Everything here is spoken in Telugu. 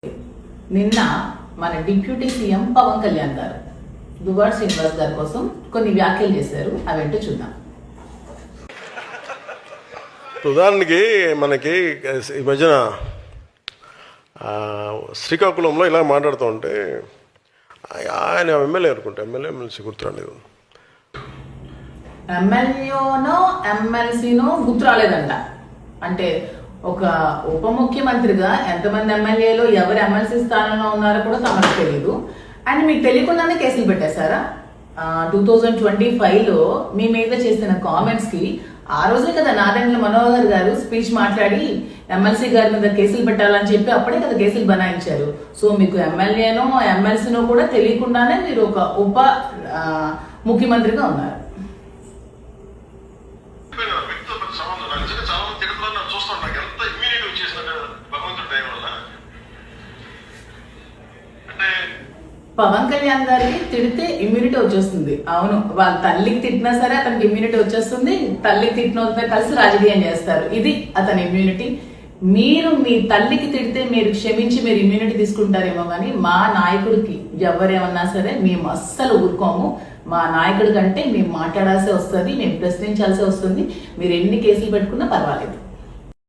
నిన్న మన డిప్యూటీ సీఎం పవన్ కళ్యాణ్ గారు దువ్వాడ శ్రీనివాస్ గారి కోసం కొన్ని వ్యాఖ్యలు చేశారు. అవేంటో చూద్దాం. ఉదాహరణకి మనకి ఈ మధ్యన శ్రీకాకుళంలో ఇలా మాట్లాడుతూ ఉంటే ఆయన ఎమ్మెల్యే అనుకుంటా, ఎమ్మెల్సీ గుర్తురాలేదు, ఎమ్మెల్యేనో ఎమ్మెల్సీనో గుర్తురాలేదంట. అంటే ఒక ఉప ముఖ్యమంత్రిగా ఎంతమంది ఎమ్మెల్యేలు ఎవరు ఎమ్మెల్సీ స్థానంలో ఉన్నారో కూడా తమకు తెలియదు. అండ్ మీకు తెలియకుండానే కేసులు పెట్టేశారా? 2025లో మీ మీద చేసిన కామెంట్స్ కి ఆ రోజే కదా నాదెండ్ల మనోహర్ గారు స్పీచ్ మాట్లాడి ఎమ్మెల్సీ గారి మీద కేసులు పెట్టాలని చెప్పి అప్పుడే కదా కేసులు బనాయించారు. సో మీకు ఎమ్మెల్యేనో ఎమ్మెల్సీనో కూడా తెలియకుండానే మీరు ఒక ఉప ముఖ్యమంత్రిగా ఉన్నారు. పవన్ కళ్యాణ్ గారికి తిడితే ఇమ్యూనిటీ వచ్చేస్తుంది. అవును, వాళ్ళ తల్లికి తిట్టినా సరే అతనికి ఇమ్యూనిటీ వచ్చేస్తుంది. తల్లికి తిట్టిన కలిసి రాజకీయం చేస్తారు. ఇది అతని ఇమ్యూనిటీ. మీరు మీ తల్లికి తిడితే మీరు క్షమించి మీరు ఇమ్యూనిటీ తీసుకుంటారేమో కానీ మా నాయకుడికి ఎవరేమన్నా సరే మేము అస్సలు ఊరుకోము. మా నాయకుడి కంటే మేము మాట్లాడాల్సి వస్తుంది, మేము ప్రశ్నించాల్సి వస్తుంది. మీరు ఎన్ని కేసులు పెట్టుకున్నా పర్వాలేదు.